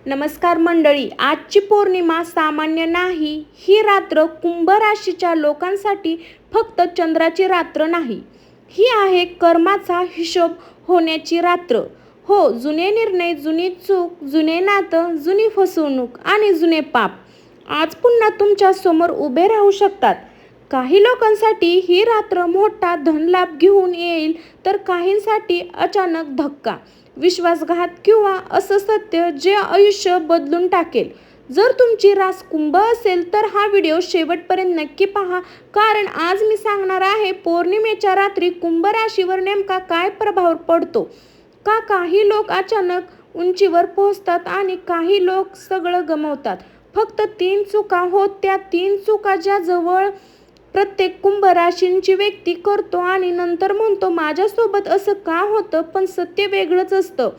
नमस्कार मंडळी, आजची पौर्णिमा सामान्य नाही. ही रात्र कुंभ राशीच्या लोकांसाठी फक्त चंद्राची रात्र नाही, ही आहे कर्माचा हिशोब होण्याची रात्र. हो, जुने निर्णय, जुनी चूक, जुने नातं, जुनी फसवणूक आणि जुने पाप आज पुन्हा तुमच्या समोर उभे राहू शकतात. काही लोकांसाठी ही रात्र मोठा धनलाभ घेऊन येईल, तर काहींसाठी अचानक धक्का, विश्वासघात किंवा असं सत्य जे आयुष्य बदलून टाकेल. जर तुमची रास कुंभ असेल तर हा व्हिडिओ शेवटपर्यंत नक्की पहा, कारण आज मी सांगणार आहे पौर्णिमेच्या रात्री कुंभ राशीवर नेमका काय प्रभाव पडतो. का काही लोक अचानक उंचीवर पोहोचतात आणि काही लोक सगळं गमावतात. फक्त 3 चुका, हो त्या 3 चुका ज्या जवळ प्रत्येक कुंभ राशींची व्यक्ती करतो आणि नंतर म्हणतो माझ्यासोबत असं का होतं. पण सत्य वेगळंच असतं.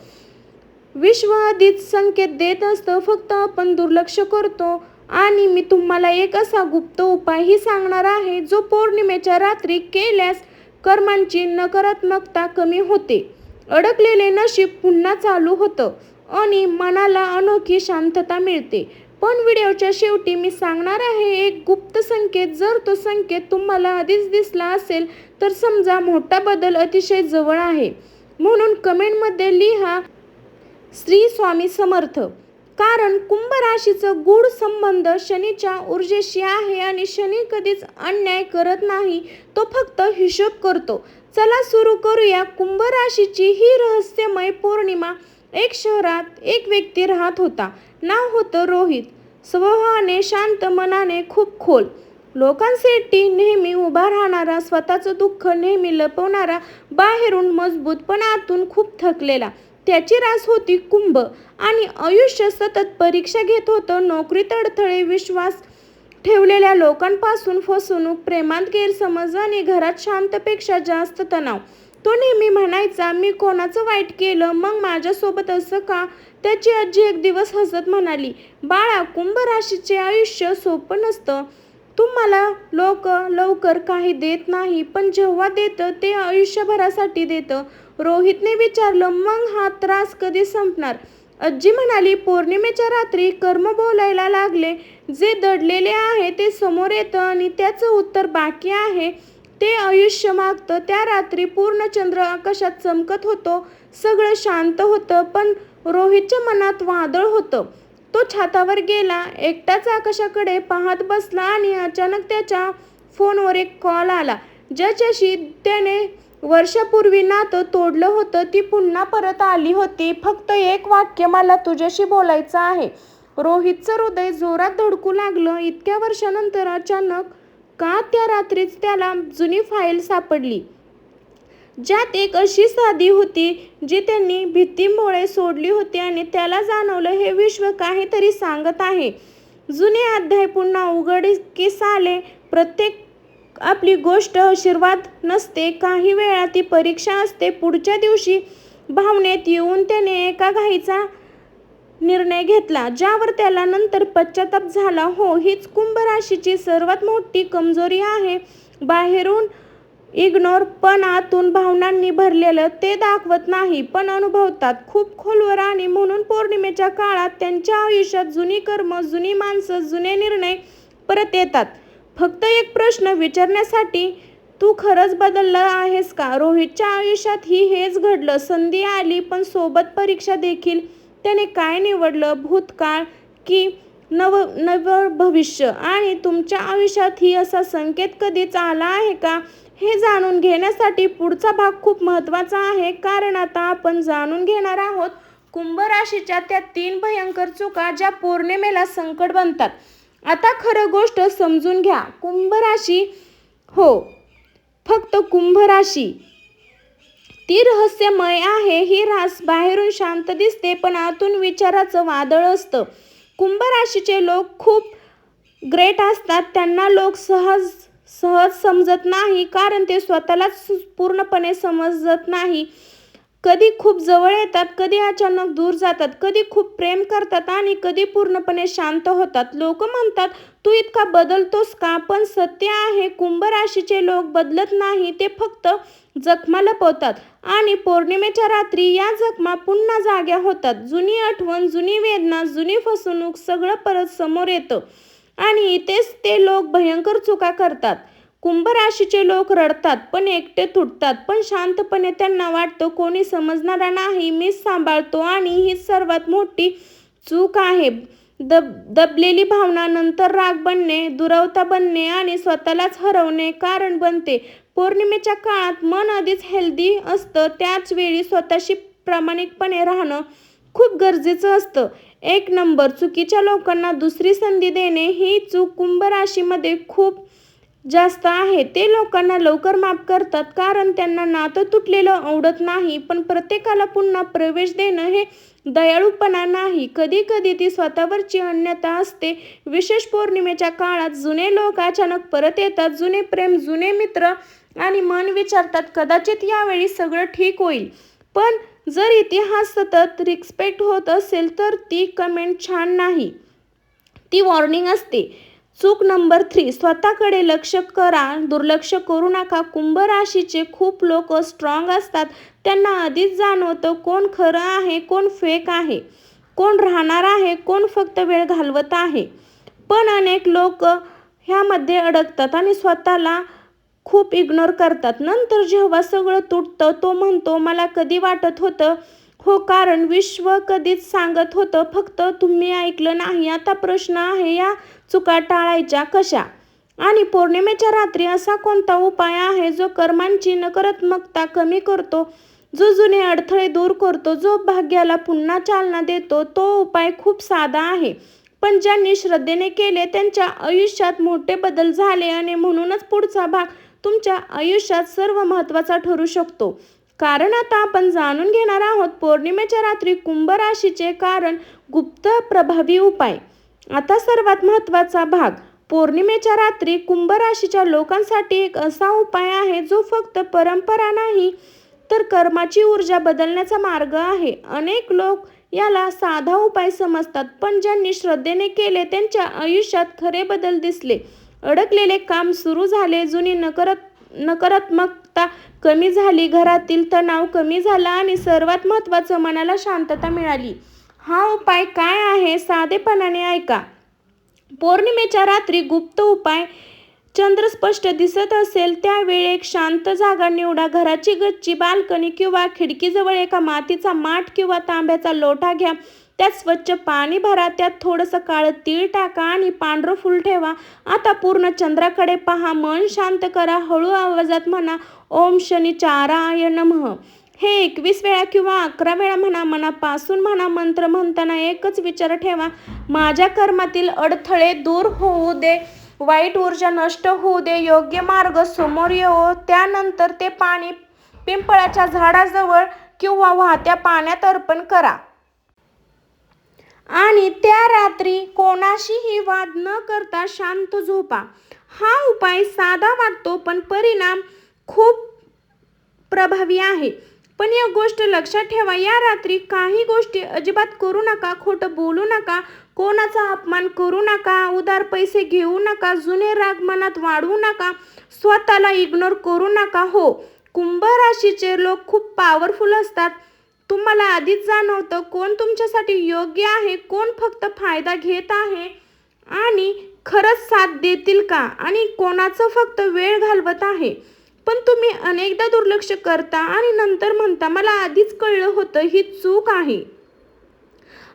विश्व आधीच संकेत देत असतं, फक्त आपण दुर्लक्ष करतो. आणि मी तुम्हाला एक असा गुप्त उपायही सांगणार आहे जो पौर्णिमेच्या रात्री केल्यास कर्मांची नकारात्मकता कमी होते, अडकलेले नशीब पुन्हा चालू होतं आणि मनाला अनोखी शांतता मिळते. पण व्हिडिओच्या शेवटी मी सांगणार आहे एक गुप्त संकेत. जर तो संकेत तुम्हाला आधीच दिसला असेल तर समजा मोठा बदल अतिशय जवळ आहे. म्हणून कमेंटमध्ये लिहा श्री स्वामी समर्थ. कारण कुंभ राशीचं गूढ संबंध शनीच्या ऊर्जेशी आहे आणि शनी कधीच अन्याय करत नाही, तो फक्त हिशोब करतो. चला सुरू करूया कुंभ राशीची ही रहस्यमय पौर्णिमा. एक शहरात एक व्यक्ती राहत होता. नाव होतं रोहित. स्वभावाने शांत, मनाने खूप खोल, लोकांसाठी नेहमी उभा राहणारा, स्वतःचं दुःख नेहमी लपवणारा, बाहेरून मजबूत पण आतून खूप थकलेला. त्याची रास होती कुंभ आणि आयुष्य सतत परीक्षा घेत होतं. नोकरीत अडथळे, विश्वास ठेवलेल्या लोकांपासून फसवणूक, प्रेमात गैरसमज आणि घरात शांतपेक्षा जास्त तणाव. तो नेहमी म्हणायचा, मी कोणाचं वाईट केलं, मग माझ्यासोबत असं का. त्याची आजी एक दिवस हसत म्हणाली, बाळा, कुंभ राशीचे आयुष्य सोपं नसतं. तुम्हाला लोक लवकर काही देत नाही, पण जेव्हा देतं ते आयुष्यभरासाठी देतं. रोहितने विचारलं, मग हा त्रास कधी संपणार. आजी म्हणाली, पौर्णिमेच्या रात्री कर्म बोलायला लागले. जे दडलेले आहे ते समोर येतं आणि त्याचं उत्तर बाकी आहे ते आयुष्य मागतं. त्या रात्री पूर्ण चंद्र आकाशात चमकत होतो. सगळं शांत होतं, पण रोहितच्या मनात वादळ होतं. तो छतावर गेला, एकटाच आकाशाकडे पाहत बसला आणि अचानक त्याच्या फोनवर एक कॉल आला. ज्याच्याशी त्याने वर्षापूर्वी नातं तोडलं होतं ती पुन्हा परत आली होती. फक्त एक वाक्य, मला तुझ्याशी बोलायचं आहे. रोहितचं हृदय जोरात धडकू लागलं. इतक्या वर्षानंतर अचानक का त्या रात्रीच त्याला जुनी फाईल सापडली, ज्यात एक अशी साधी होती जी त्यांनी भीतीमुळे सोडली होती आणि त्याला जाणवलं हे विश्व काहीतरी सांगत आहे. जुने अध्याय पुन्हा उघडकीस आले. प्रत्येक आपली गोष्ट आशीर्वाद नसते, काही वेळा ती परीक्षा असते. पुढच्या दिवशी भावनेत येऊन त्याने एका घाईचा निर्णय घेतला, ज्यावर त्याला नंतर पश्चाताप झाला. हो, हीच कुंभ राशीची सर्वात मोठी कमजोरी आहे. बाहेरून इग्नोर, पण आतून भावनांनी भरलेलं. ते दाखवत नाही पण अनुभवतात खूप खोलवर. आणि म्हणून पौर्णिमेच्या काळात त्यांच्या आयुष्यात जुनी कर्म, जुनी माणसं, जुने निर्णय परत येतात, फक्त एक प्रश्न विचारण्यासाठी, तू खरंच बदलला आहेस का. रोहितच्या आयुष्यातही हेच घडलं. संधी आली पण सोबत परीक्षा देखील. त्याने काय निवडलं, भूतकाळ की नव भविष्य. आणि तुमच्या आयुष्यातही असा संकेत कधीच आला आहे का, हे जाणून घेण्यासाठी पुढचा भाग खूप महत्त्वाचा आहे. कारण आता आपण जाणून घेणार आहोत कुंभ राशीच्या त्या 3 भयंकर चुका ज्या पौर्णिमेला संकट बनतात. आता खरं गोष्ट समजून घ्या. कुंभ राशी, हो, फक्त कुंभ राशी ती रहस्यमय आहे. ही रास बाहेरून शांत दिसते पण आतून विचाराचं वादळ असतं. कुंभ राशीचे लोक खूप ग्रेट असतात. त्यांना लोक सहज समजत नाही, कारण ते स्वतःलाच पूर्णपणे समजत नाही. कधी खूप जवळ येतात, कधी अचानक दूर जातात, कधी खूप प्रेम करतात आणि कधी पूर्णपणे शांत होतात. लोक म्हणतात, तू इतका बदलतोस का. पण सत्य आहे, कुंभ राशीचे लोक बदलत नाही, ते फक्त जखमा लपवतात. आणि पौर्णिमेच्या रात्री या जखमा पुन्हा जाग्या होतात. जुनी आठवण, जुनी वेदना, जुनी फसवणूक सगळं परत समोर येतं आणि इथेच ते लोक भयंकर चुका करतात. कुंभ राशीचे लोक रडतात, पण एकटे तुटतात, पण शांतपणे त्यांना वाटतं कोणी समजणारा नाही, मीच सांभाळतो. आणि हीच सर्वात मोठी चूक आहे. दबलेली भावना नंतर राग बनणे, दुरावता बनणे आणि स्वतःलाच हरवणे कारण बनते. पौर्णिमेच्या काळात मन आधीच हेल्दी असतं, त्याच वेळी स्वतःशी प्रामाणिकपणे राहणं खूप गरजेचं असतं. 1 नंबर, चुकीच्या लोकांना दुसरी संधी देणे ही चूक कुंभ राशीमध्ये खूप जास्त आहे. ते लोकांना लवकर माफ करतात कारण त्यांना नातं तुटलेलं आवडत नाही, पण प्रत्येकाला पुन्हा प्रवेश देणं हे दयाळूपणा नाही. कधी कधी ती स्वतःवरची अन्यथा असते. विशेष पौर्णिमेच्या काळात जुने लोक अचानक परत येतात, जुने प्रेम, जुने मित्र, आणि मन विचारतात कदाचित यावेळी सगळं ठीक होईल. पण जर इतिहास सतत रिस्पेक्ट होत असेल तर ती कमेंट छान नाही, ती वॉर्निंग असते. चूक नंबर 3, स्वतःकडे लक्ष करा, दुर्लक्ष करू नका. कुंभ राशीचे खूप लोक स्ट्रॉंग असतात. त्यांना आधीच जाणवतं कोण खरं आहे, कोण फेक आहे, कोण राहणार आहे, कोण फक्त वेळ घालवत आहे. पण अनेक लोक ह्यामध्ये अडकतात आणि स्वतःला खूप इग्नोर करतात. नंतर जेव्हा सगळं तुटतं तो म्हणतो मला कधी वाटत होतं हो, कारण विश्व कधीच सांगत होतं, फक्त तुम्ही ऐकलं नाही. आता प्रश्न आहे या चुका टाळायच्या कशा? आणि पौर्णिमेच्या रात्री असा कोणता उपाय आहे जो कर्मांची नकारात्मकता कमी करतो, जो जुने अडथळे दूर करतो, जो भाग्याला पुन्हा चालना देतो? तो उपाय खूप साधा आहे, पण ज्यांनी श्रद्धेने केले त्यांच्या आयुष्यात मोठे बदल झाले आणि म्हणूनच पुढचा भाग तुमच्या आयुष्यात सर्व महत्त्वाचा ठरू शकतो. कारण आता आपण जाणून घेणार आहोत पौर्णिमेच्या रात्री कुंभ राशीचे कारण गुप्त प्रभावी उपाय. आता सर्वात महत्त्वाचा भाग. पौर्णिमेच्या रात्री कुंभ राशीच्या लोकांसाठी एक असा उपाय आहे जो फक्त परंपरा नाही तर कर्माची ऊर्जा बदलण्याचा मार्ग आहे. अनेक लोक याला साधा उपाय समजतात, पण ज्यांनी श्रद्धेने केले त्यांच्या आयुष्यात खरे बदल दिसले. अडकलेले काम सुरू झाले, जुनी नकारात्मकता कमी झाली, घरातील तणाव कमी झाला आणि सर्वात महत्त्वाचं मनाला शांतता मिळाली. हा उपाय काय आहे? साधेपणाने ऐका. पौर्णिमेच्या रात्री गुप्त उपाय. चंद्र स्पष्ट दिसत असेल त्यावेळी एक शांत जागा निवडा. घराची गच्ची, बाल्कनी किंवा खिडकीजवळ एका मातीचा माठ किंवा तांब्याचा लोटा घ्या. त्यात स्वच्छ पाणी भरा, त्यात थोडंसं काळं तीळ टाका आणि पांढरं फूल ठेवा. आता पूर्ण चंद्राकडे पहा, मन शांत करा, हळू आवाजात म्हणा ओम शनिचाराय नमः. हे 21 वेळा किंवा 11 वेळा म्हणा. मनापासून म्हणा. मंत्र म्हणताना एकच विचार ठेवा, माझ्या कर्मातील अडथळे दूर होऊ दे, वाईट ऊर्जा नष्ट होऊ दे, योग्य मार्ग समोर येवो. त्यानंतर ते पाणी पिंपळाच्या झाडाजवळ किंवा वाहत्या पाण्यात अर्पण करा. आणि त्या रात्री कोणाशीही वाद न करता शांत झोपा. हा उपाय साधा वाटतो पण परिणाम खूप प्रभावी आहे. पण एक गोष्ट लक्षात ठेवा, या रात्री काही गोष्टी अजिबात करू नका. खोटं बोलू नका, कोणाचा अपमान करू नका, उधार पैसे घेऊ नका, जुने राग मनात वाढवू नका, स्वतःला इग्नोर करू नका. हो, कुंभ राशीचे लोक खूप पॉवरफुल असतात. तुम्हाला आधीच जाणवतं कोण तुमच्यासाठी योग्य आहे, कोण फक्त फायदा घेत आहे आणि खरंच साथ देतील का, आणि कोणाचं फक्त वेळ घालवत आहे. पण तुम्ही अनेकदा दुर्लक्ष करता आणि नंतर म्हणता मला आधीच कळलं होतं. ही चूक आहे.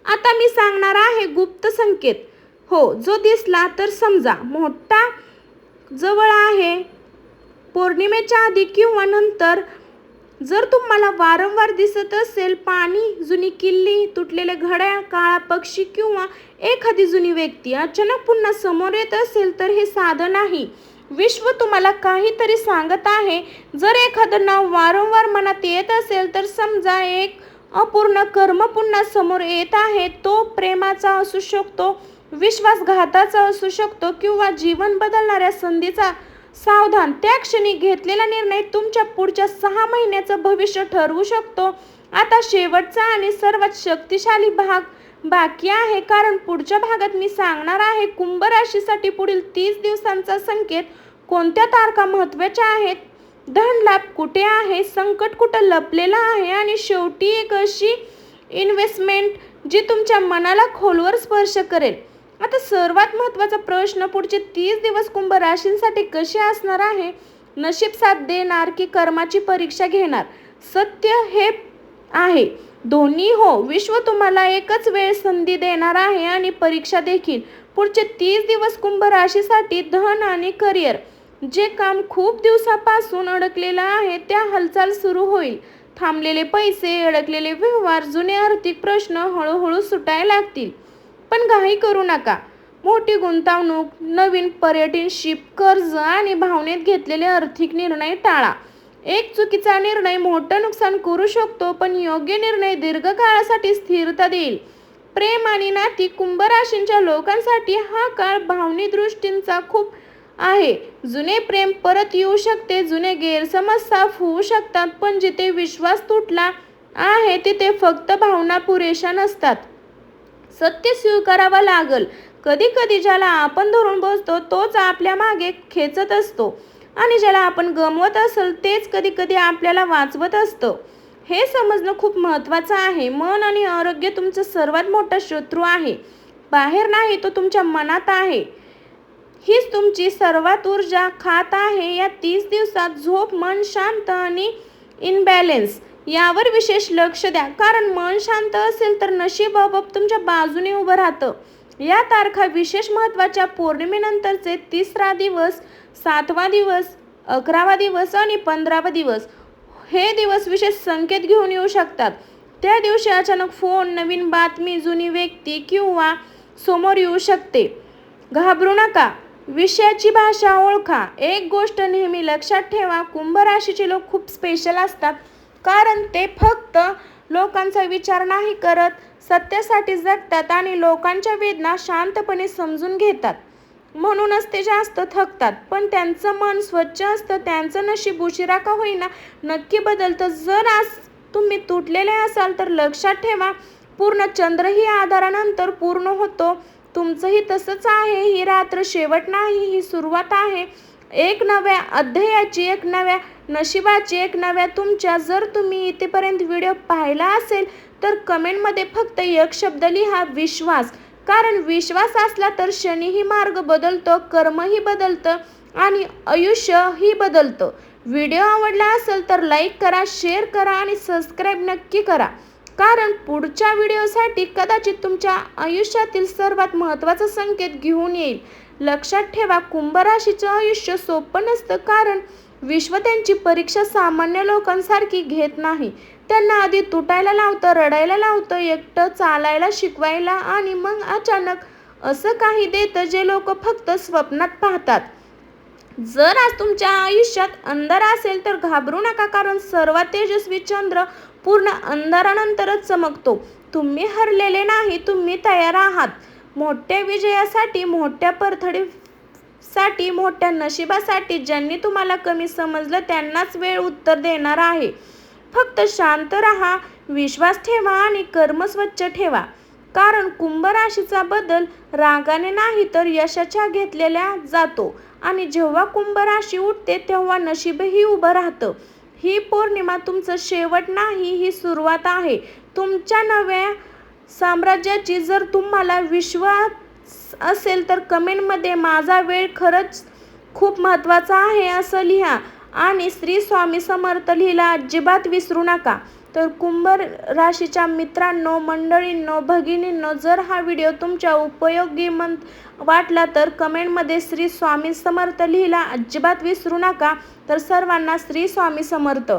आता मी सांगणार आहे गुप्त संकेत. हो, जो दिसला तर समजा मोठा जवळ आहे. पौर्णिमेच्या आधी किंवा नंतर जर तुम्हाला वारंवार दिसत असेल पाणी, जुनी किल्ली, तुटलेले घड्याळ, काळा पक्षी किंवा एखादी जुनी व्यक्ती अचानक पुन्हा समोर येत असेल तर हे साधं नाही. विश्व तुम्हाला काहीतरी सांगत आहे. जर एखादं नाव वारंवार मनात येत असेल तर समजा एक अपूर्ण कर्म पुन्हा समोर येत आहे. तो प्रेमाचा असू शकतो, विश्वासघाताचा असू शकतो किंवा जीवन बदलणाऱ्या संधीचा. सावधान, त्या क्षणी घेतलेला निर्णय तुमच्या पुढच्या 6 महिन्याचं भविष्य ठरवू शकतो. आता शेवटचा आणि सर्वात शक्तिशाली भाग बाकी आहे, कारण पुढच्या भागात मी सांगणार आहे कुंभ राशीसाठी पुढील 30 दिवसांचा संकेत. कोणत्या तारखा महत्त्वाच्या आहेत धन लाभ कुठे आहे, संकट कुठं लपलेलं आहे आणि शेवटी एक अशी इन्व्हेस्टमेंट जी तुमच्या मनाला खोलवर स्पर्श करेल. आता सर्वात महत्त्वाचा प्रश्न, पुढचे 30 दिवस कुंभ राशींसाठी कसे असणार आहे? नशीब साथ देणार की कर्माची परीक्षा घेणार? सत्य हे आहे दोन्ही हो. विश्व तुम्हाला एकच वेळ संधी देणार आहे आणि परीक्षा देखील. पुढचे 30 दिवस कुंभ राशीसाठी धन आणि करिअर, जे काम खूप दिवसापासून अडकलेलं आहे त्या हालचाल सुरू होईल. थांबलेले पैसे, अडकलेले व्यवहार, जुने आर्थिक प्रश्न हळूहळू सुटायला लागतील. पण घाई करू नका. मोठी गुंतवणूक, नवीन पर्यटनशिप, कर्ज आणि भावनेत घेतलेले आर्थिक निर्णय टाळा. एक चुकीचा निर्णय मोठं नुकसान करू शकतो, पण योग्य निर्णय दीर्घकाळासाठी स्थिरता देईल. प्रेम आणि नाती, कुंभ राशींच्या लोकांसाठी हा काळ भावनिक दृष्टींचा खूप आहे. जुने प्रेम परत येऊ शकते, जुने गैरसमज साफ होऊ शकतात, पण जिथे विश्वास तुटला आहे तिथे फक्त भावना पुरेशा नसतात. सत्य स्वीकारावं लागल. कधी कधी ज्याला आपण धरून बसतो तोच आपल्या मागे खेचत असतो आणि ज्याला आपण गमवत असेल तेच कधी कधी आपल्याला वाचवत असतं. हे समजणं खूप महत्त्वाचं आहे. मन आणि आरोग्य तुमचा सर्वात मोठा शत्रू आहे. बाहेर नाही, तो तुमच्या मनात आहे. हीच तुमची सर्वात ऊर्जा खात आहे. या 30 दिवसात झोप, मन शांत आणि इनबॅलेन्स यावर विशेष लक्ष द्या, कारण मन शांत असेल तर नशीब आपोआप तुमच्या बाजूने उभं राहतं. या तारखा विशेष महत्त्वाच्या: पौर्णिमेनंतरचे 30रा दिवस, 7वा दिवस, 11वा दिवस आणि 15वा दिवस. हे दिवस विशेष संकेत घेऊन येऊ शकतात. त्या दिवशी अचानक फोन, नवीन बातमी, जुनी व्यक्ती किंवा समोर येऊ शकते. घाबरू नका. विषयाची भाषा ओळखा. एक गोष्ट नेहमी लक्षात ठेवा, कुंभ राशीचे लोक खूप स्पेशल असतात, कारण ते फक्त लोकांचा विचार नाही करत, सत्यासाठी जगतात आणि लोकांच्या वेदना शांतपणे समजून घेतात. म्हणूनच ते जास्त थकतात, पण त्यांचं मन स्वच्छ असतं. त्यांचं नशीब उशिरा का होईना नक्की बदलतं. जर आज तुम्ही तुटलेले असाल तर लक्षात ठेवा, पूर्ण चंद्रही आधारानंतर पूर्ण होतो. तुमचंही तसंच आहे. ही रात्र शेवट नाही, ही सुरुवात आहे एक नव्या अध्यायाची, एक नव्या नशिबाची, एक नव्या तुमच्या. जर तुम्ही इथेपर्यंत व्हिडिओ पाहिला असेल तर कमेंटमध्ये फक्त एक शब्द लिहा, विश्वास. कारण विश्वास असला तर शनीही मार्ग बदलतो, कर्मही बदलतं आणि आयुष्यही बदलतं. व्हिडिओ आवडला असेल तर लाईक करा, शेअर करा आणि सबस्क्राईब नक्की करा, कारण पुढच्या व्हिडिओसाठी कदाचित तुमच्या आयुष्यातील सर्वात महत्त्वाचा संकेत घेऊन येईल. लक्षात ठेवा, कुंभ राशीचं आयुष्य सोपं नसतं, कारण विश्व त्यांची परीक्षा सामान्य लोकांसारखी घेत नाही. त्यांना आधी तुटायला लावतं, रडायला लावतं, एकटं चालायला शिकवायला आणि मग अचानक असं काही देतं जे लोक फक्त स्वप्नात पाहतात. जर आज तुमच्या आयुष्यात अंधार असेल तर घाबरू नका, कारण सर्वात तेजस्वी चंद्र पूर्ण अंधारानंतरच चमकतो. तुम्ही हरलेले नाही, तुम्ही तयार आहात. मोठ्या विजयासाठी, मोठ्या परतडीसाठी, मोठ्या नशिबासाठी. ज्यांनी तुम्हाला कमी समजलं त्यांनाच वेळ उत्तर देणार आहे. फक्त शांत राहा, विश्वास ठेवा आणि कर्म स्वच्छ ठेवा, कारण कुंभ राशीचा बदल रागाने नाही तर यशाच्या घेतलेल्या जातो. आणि जेव्हा कुंभ राशी उठते तेव्हा नशीबही उभं राहतं. ही पौर्णिमा तुमचं शेवट नाही, ही सुरुवात आहे तुमच्या नव्या साम्राज्याची. जर तुम्हाला विश्वास असेल तर कमेंटमध्ये माझा वेळ खरंच खूप महत्त्वाचा आहे असं लिहा आणि श्री स्वामी समर्थ लिहिला अजिबात विसरू नका. तर कुंभ राशीच्या मित्रांनो, मंडळींनो, भगिनींनो, जर हा व्हिडिओ तुमच्या उपयोगी वाटला तर कमेंटमध्ये श्री स्वामी समर्थ लिहिला अजिबात विसरू नका. तर सर्वांना श्री स्वामी समर्थ.